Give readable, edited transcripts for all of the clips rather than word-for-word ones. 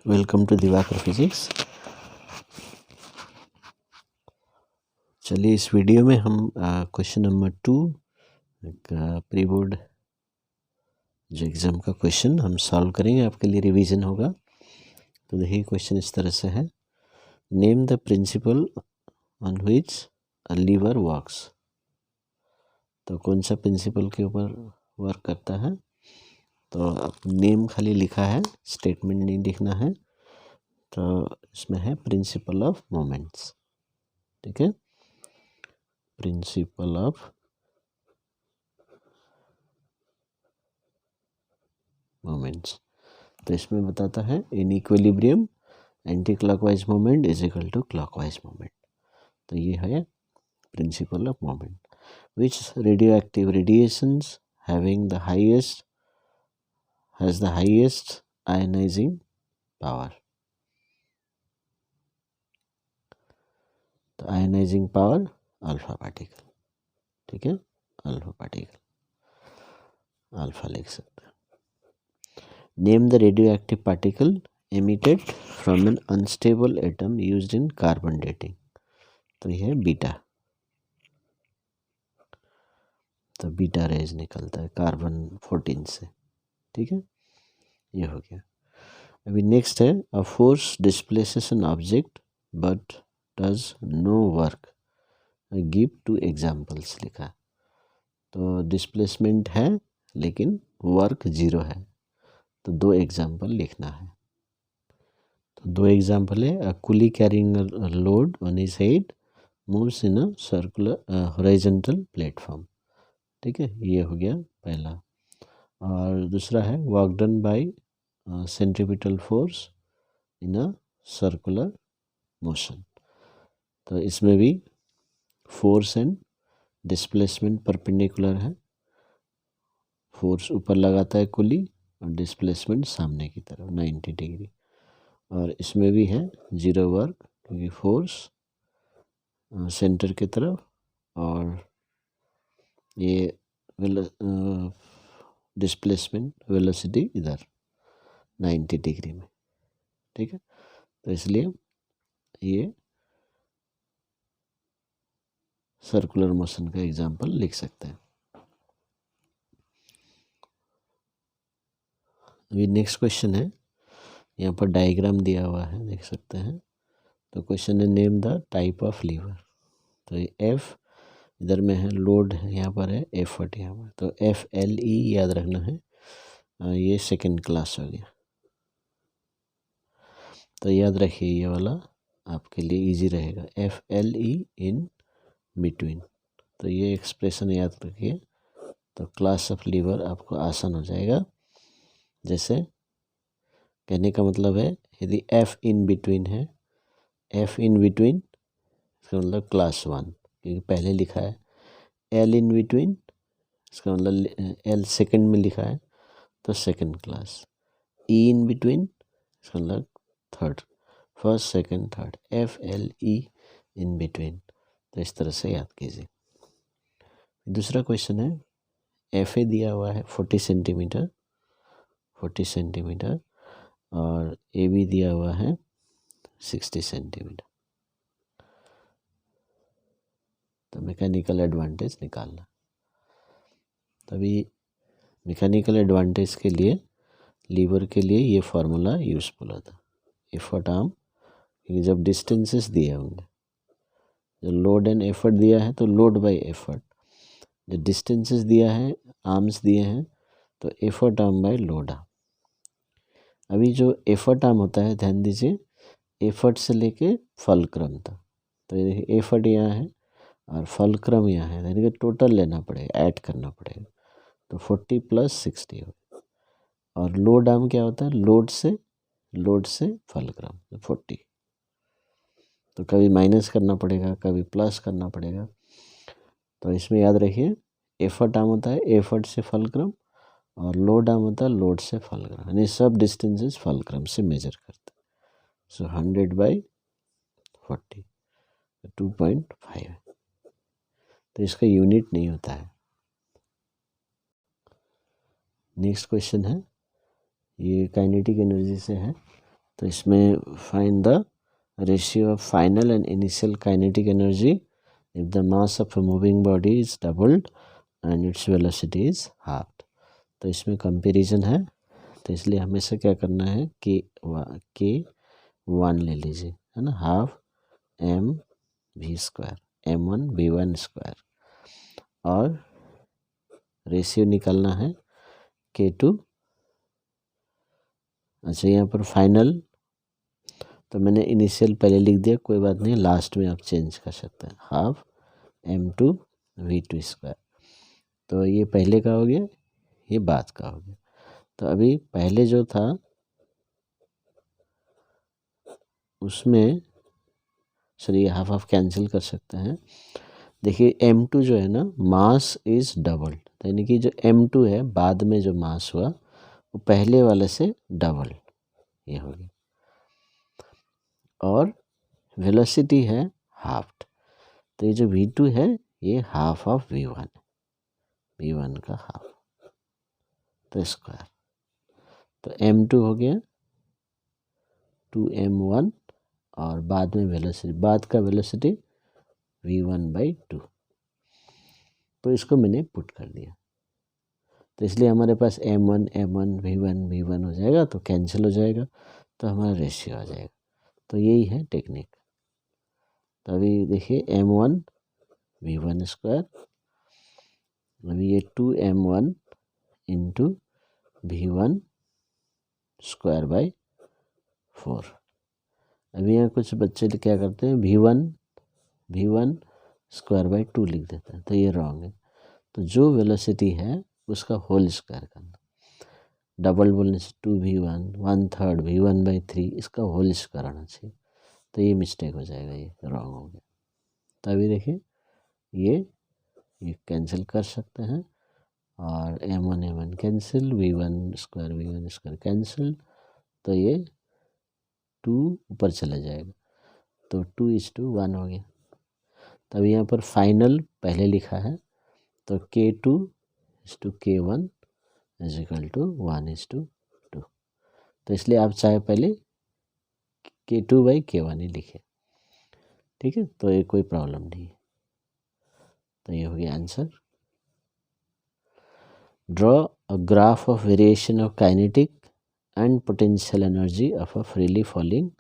Welcome to Diwakar physics. चलिए इस video में हम क्वेश्चन नंबर 2 प्री बोर्ड जो एग्ज़ाम का क्वेश्चन हम सॉल्व करेंगे, आपके लिए रिवीजन होगा। तो देखिए क्वेश्चन इस तरह से है, name the principle on which a lever works. तो कौन सा प्रिंसिपल के ऊपर वर्क करता है, तो नेम खाली लिखा है, स्टेटमेंट नहीं लिखना है। तो इसमें है प्रिंसिपल ऑफ मोमेंट्स, ठीक है, प्रिंसिपल ऑफ मोमेंट्स। तो इसमें बताता है in equilibrium anti clockwise moment is equal to clockwise moment. तो ये है principle of moment. Which radio active radiations having the highest has the highest ionising power. तो आयनाइजिंग पावर अल्फा पार्टिकल, ठीक है, अल्फा पार्टिकल, अल्फा लिख सकते हैं। Name the radio active particle emitted from an unstable atom used in carbon dating। तो यह है beta. तो बीटा रेज निकलता है कार्बन 14 से, ठीक है, ये हो गया। अभी नेक्स्ट है, a force displaces an object but does no work, give 2 examples लिखा। तो डिस्प्लेसमेंट है लेकिन वर्क 0 है, तो 2 एग्जाम्पल लिखना है। तो 2 एग्जाम्पल है, a coolie carrying a load on his head moves in a circular horizontal platform, ठीक है, ये हो गया पहला। और दूसरा है, work done by centripetal force in a circular motion. तो इसमें भी फोर्स एंड डिस्प्लेसमेंट परपेंडिकुलर है, फोर्स ऊपर लगाता है कुली और डिस्प्लेसमेंट सामने की तरफ 90 डिग्री। और इसमें भी है 0 वर्क, क्योंकि फोर्स सेंटर की तरफ और ये डिस्प्लेसमेंट वेलोसिटी इधर 90 डिग्री में, ठीक है। तो इसलिए ये सर्कुलर मोशन का एग्जांपल लिख सकते हैं। अभी नेक्स्ट क्वेश्चन है, यहाँ पर डायग्राम दिया हुआ है, देख सकते हैं। तो क्वेश्चन है, name the type of lever. तो ये एफ इधर में है, लोड है यहाँ पर है, एफर्ट यहाँ पर। तो FLE याद रखना है, ये सेकंड क्लास हो गया। तो याद रखिए ये वाला आपके लिए इजी रहेगा, FLE इन बिटवीन। तो ये एक्सप्रेशन याद रखिए, तो क्लास ऑफ लीवर आपको आसान हो जाएगा। जैसे कहने का मतलब है, यदि F इन बिटवीन है, F इन बिटवीन इसका मतलब क्लास 1, क्योंकि पहले लिखा है। L इन बिटवीन इसका मतलब L सेकंड में लिखा है, तो second class. E in between इसका मतलब third, first second third, FLE in between. तो इस तरह से याद कीजिए। दूसरा क्वेश्चन है, FA दिया हुआ है 40 सेंटीमीटर, 40 सेंटीमीटर, और AB दिया हुआ है 60 सेंटीमीटर। तो मैकेनिकल एडवांटेज निकालना। तभी मैकेनिकल एडवांटेज के लिए लीवर के लिए ये फार्मूला यूज़फुल होता है, एफर्ट आर्म, क्योंकि जब डिस्टेंसेस दिए होंगे, जो लोड एंड एफर्ट दिया है तो लोड बाय एफर्ट, जो डिस्टेंसेस दिया है, आर्म्स दिए हैं, तो effort arm by load arm. अभी जो एफर्ट आर्म होता है, ध्यान दीजिए, एफर्ट से लेके फलक्रम तक। तो ये देखिए एफर्ट यहाँ है और फलक्रम यहाँ है, यानी कि टोटल लेना पड़ेगा, ऐड करना पड़ेगा। तो 40 + 60 हो। और लोड आर्म क्या होता है, लोड से फलक्रम 40। तो कभी माइनस करना पड़ेगा, कभी प्लस करना पड़ेगा। तो इसमें याद रखिए, एफर्ट आर्म होता है एफर्ट से फलक्रम, और लोड आर्म होता है लोड से फलक्रम, यानी सब डिस्टेंसेस फलक्रम से मेजर करते हैं। सो 100/40 2.5 है। तो इसका यूनिट नहीं होता है। नेक्स्ट क्वेश्चन है, ये काइनेटिक एनर्जी से है। तो इसमें find the ratio of final and initial kinetic energy if the mass of a moving body is doubled and its velocity is half. तो इसमें कंपैरिजन है, तो इसलिए हमेशा क्या करना है कि K1 ले लीजिए, है ना, half M V square M1 V1 square, और रेशियो निकालना है K2। अच्छा, यहाँ पर फाइनल तो मैंने इनिशियल पहले लिख दिया, कोई बात नहीं, लास्ट में आप चेंज कर सकते हैं, हाफ M2V2 स्क्वायर। तो ये पहले का हो गया, ये बाद का हो गया। तो अभी पहले जो था उसमें चलिए हाफ हाफ कैंसिल कर सकते हैं। देखिए M2 जो है ना, मास इज डबल्ड, यानी कि जो M2 है बाद में जो मास हुआ वो पहले वाले से डबल, ये हो गया, और वेलोसिटी है हाफ। तो ये जो V2 है ये हाफ ऑफ V1 है, V1 का हाफ, तो स्क्वायर। तो M2 हो गया 2M1, और बाद में वेलोसिटी, बाद का वेलोसिटी V1/2। तो इसको मैंने पुट कर दिया, तो इसलिए हमारे पास M1 V1 हो जाएगा, तो कैंसिल हो जाएगा, तो हमारा रेशियो आ जाएगा। तो यही है टेक्निक। तो अभी देखिए M1 V1 स्क्वायर, अभी ये 2M1 into V1 square by 4। अभी यहाँ कुछ बच्चे क्या करते हैं, V1 स्क्वायर बाई 2 लिख देते हैं, तो ये रॉन्ग है। तो जो वेलोसिटी है उसका होल स्क्वायर करना, डबल बोलने से 2V1 1/3 V1/3, इसका होल स्क्वायर आना चाहिए, तो ये मिस्टेक हो जाएगा, ये रॉन्ग हो गया। तो अभी देखिए ये कैंसिल कर सकते हैं, और M1 cancel, V1 square cancel, तो ये 2 ऊपर चला जाएगा, तो 2:1 हो गया। तब यहाँ पर फाइनल पहले लिखा है, तो K2:K1 = 1:2। तो इसलिए आप चाहे पहले K2/K1 ही लिखे, ठीक है, तो ये कोई प्रॉब्लम नहीं है। तो ये हो गया answer. Draw a graph of variation of kinetic and potential energy of a freely falling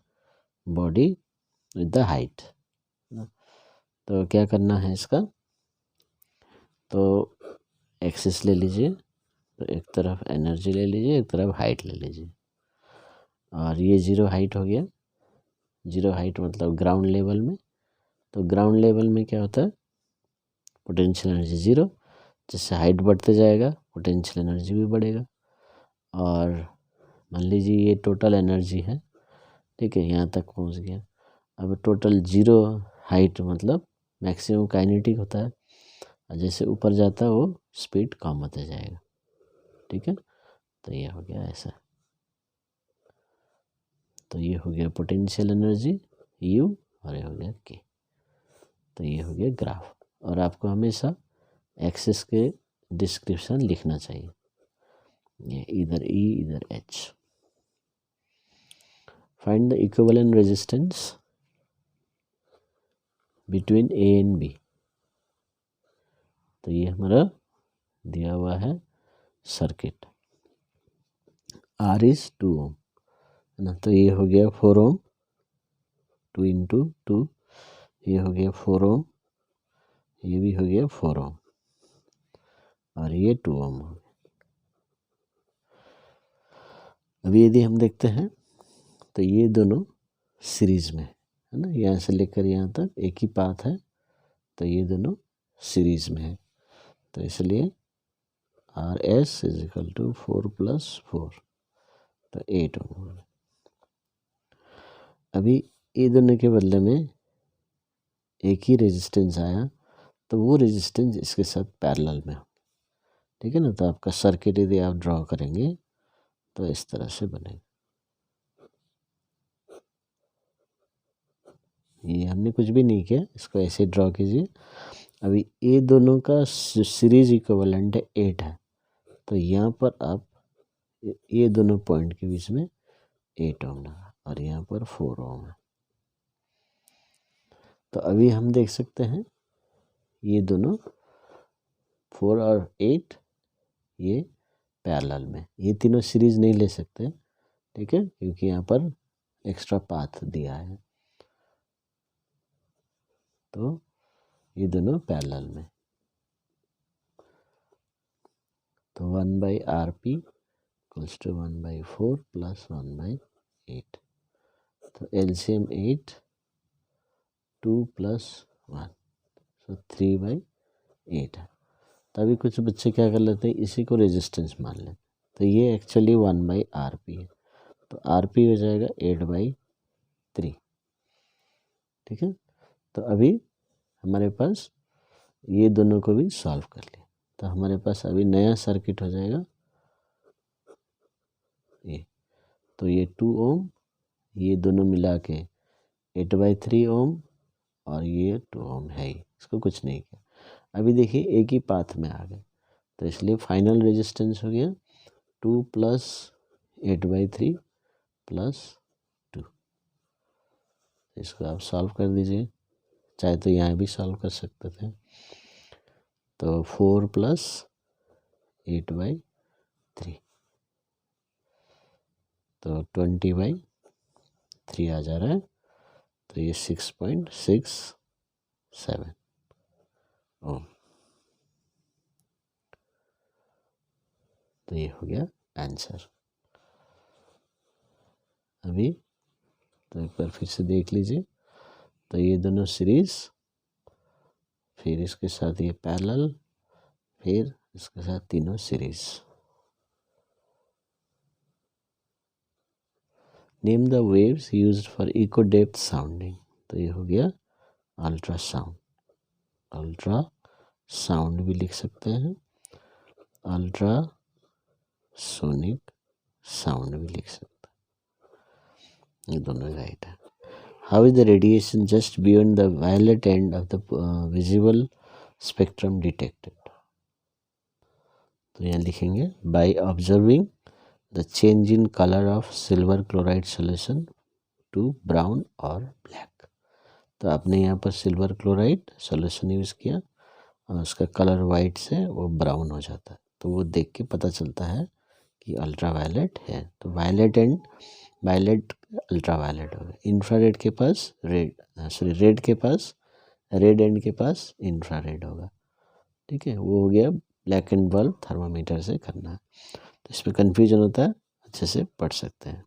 body with the height. तो क्या करना है इसका, तो एक्सिस ले लीजिए, तो एक तरफ एनर्जी ले लीजिए, एक तरफ हाइट ले लीजिए, और ये 0 हाइट हो गया। 0 हाइट मतलब ग्राउंड लेवल में, तो ग्राउंड लेवल में क्या होता है, पोटेंशियल एनर्जी 0, जिससे हाइट बढ़ते जाएगा पोटेंशियल एनर्जी भी बढ़ेगा। और मान लीजिए ये टोटल एनर्जी है, ठीक है, यहाँ तक पहुँच गया। अब टोटल 0 हाइट मतलब मैक्सिमम काइनेटिक होता है, और जैसे ऊपर जाता है वो स्पीड कम होता जाएगा, ठीक है। तो ये हो गया ऐसा, तो ये हो गया पोटेंशियल एनर्जी U, और ये हो गया K। तो ये हो गया ग्राफ, और आपको हमेशा एक्सिस के डिस्क्रिप्शन लिखना चाहिए, ये इधर E इधर H। Find the equivalent resistance between A and B। तो ये हमारा दिया हुआ है सर्किट, R इज 2 ओम, है ना, तो ये हो गया 4 ओम, 2 × 2, ये हो गया 4 ओम, ये भी हो गया 4 ओम, और ये 2 ओम हो गया। अभी यदि हम देखते हैं तो ये दोनों सीरीज में है ना, यहाँ से लेकर यहाँ तक एक ही पाथ है, तो ये दोनों सीरीज में है, तो इसलिए RS = 4 + 4, तो 8 ओम। अभी ये दोनों के बदले में एक ही रेजिस्टेंस आया, तो वो रेजिस्टेंस इसके साथ पैरेलल में हो, ठीक है ना। तो आपका सर्किट यदि आप ड्रॉ करेंगे तो इस तरह से बनेगा। ये हमने कुछ भी नहीं किया, इसको ऐसे ड्रॉ कीजिए। अभी ये दोनों का सीरीज इक्विवेलेंट 8 है, तो यहाँ पर आप ये दोनों पॉइंट के बीच में 8 ओम लगा, और यहाँ पर 4 ओम है। तो अभी हम देख सकते हैं ये दोनों 4 और 8 ये पैरेलल में, ये तीनों सीरीज नहीं ले सकते, ठीक है, क्योंकि यहाँ पर एक्स्ट्रा पाथ दिया है। तो ये दोनों पैरेलल में, तो 1/RP इक्वल्स टू 1/4 प्लस 1/8। तो एलसीएम 8, 2 प्लस 1, तो 3/8 है। तभी कुछ बच्चे क्या कर लेते हैं, इसी को रेजिस्टेंस मान लेते हैं। तो ये एक्चुअली 1/RP है, तो RP हो जाएगा 8/3, ठीक है। तो अभी हमारे पास ये दोनों को भी सॉल्व कर लिया, तो हमारे पास अभी नया सर्किट हो जाएगा ये। तो ये 2 ओम, ये दोनों मिला के 8/3 ओम, और ये 2 ओम है ही, इसको कुछ नहीं किया। अभी देखिए एक ही पाथ में आ गए, तो इसलिए फाइनल रेजिस्टेंस हो गया 2 प्लस 8/3 प्लस 2। इसको आप सॉल्व कर दीजिए, चाहे तो यहाँ भी सॉल्व कर सकते थे। तो 4 प्लस 8/3, तो 20/3 आ जा रहा है। तो ये 6.67 ओम। तो ये हो गया आंसर। अभी तो एक बार फिर से देख लीजिए, तो ये दोनों सीरीज, फिर इसके साथ ये पैरेलल, फिर इसके साथ तीनों series. Name the waves used for echo depth sounding. तो ये हो गया अल्ट्रासाउंड, अल्ट्रा साउंड भी लिख सकते हैं, अल्ट्रा सोनिक साउंड भी लिख सकते हैं, ये दोनों राइट है। How is the radiation just beyond the violet end of the visible spectrum detected. तो यहाँ लिखेंगे by observing the change in colour of silver chloride solution to brown और ब्लैक। तो आपने यहाँ पर सिल्वर क्लोराइड सोल्यूशन यूज़ किया और उसका कलर वाइट से वो ब्राउन हो जाता है, तो वो देख के पता चलता है कि अल्ट्रा वायलेट है। तो violet and violet ultra violet हो गया। इंफ्रारेड के पास रेड के पास रेड एंड के पास इंफ्रारेड होगा, ठीक है। वो हो गया ब्लैक एंड बल्ब थर्मामीटर से करना है। तो इसमें कन्फ्यूजन होता है, अच्छे से पढ़ सकते हैं।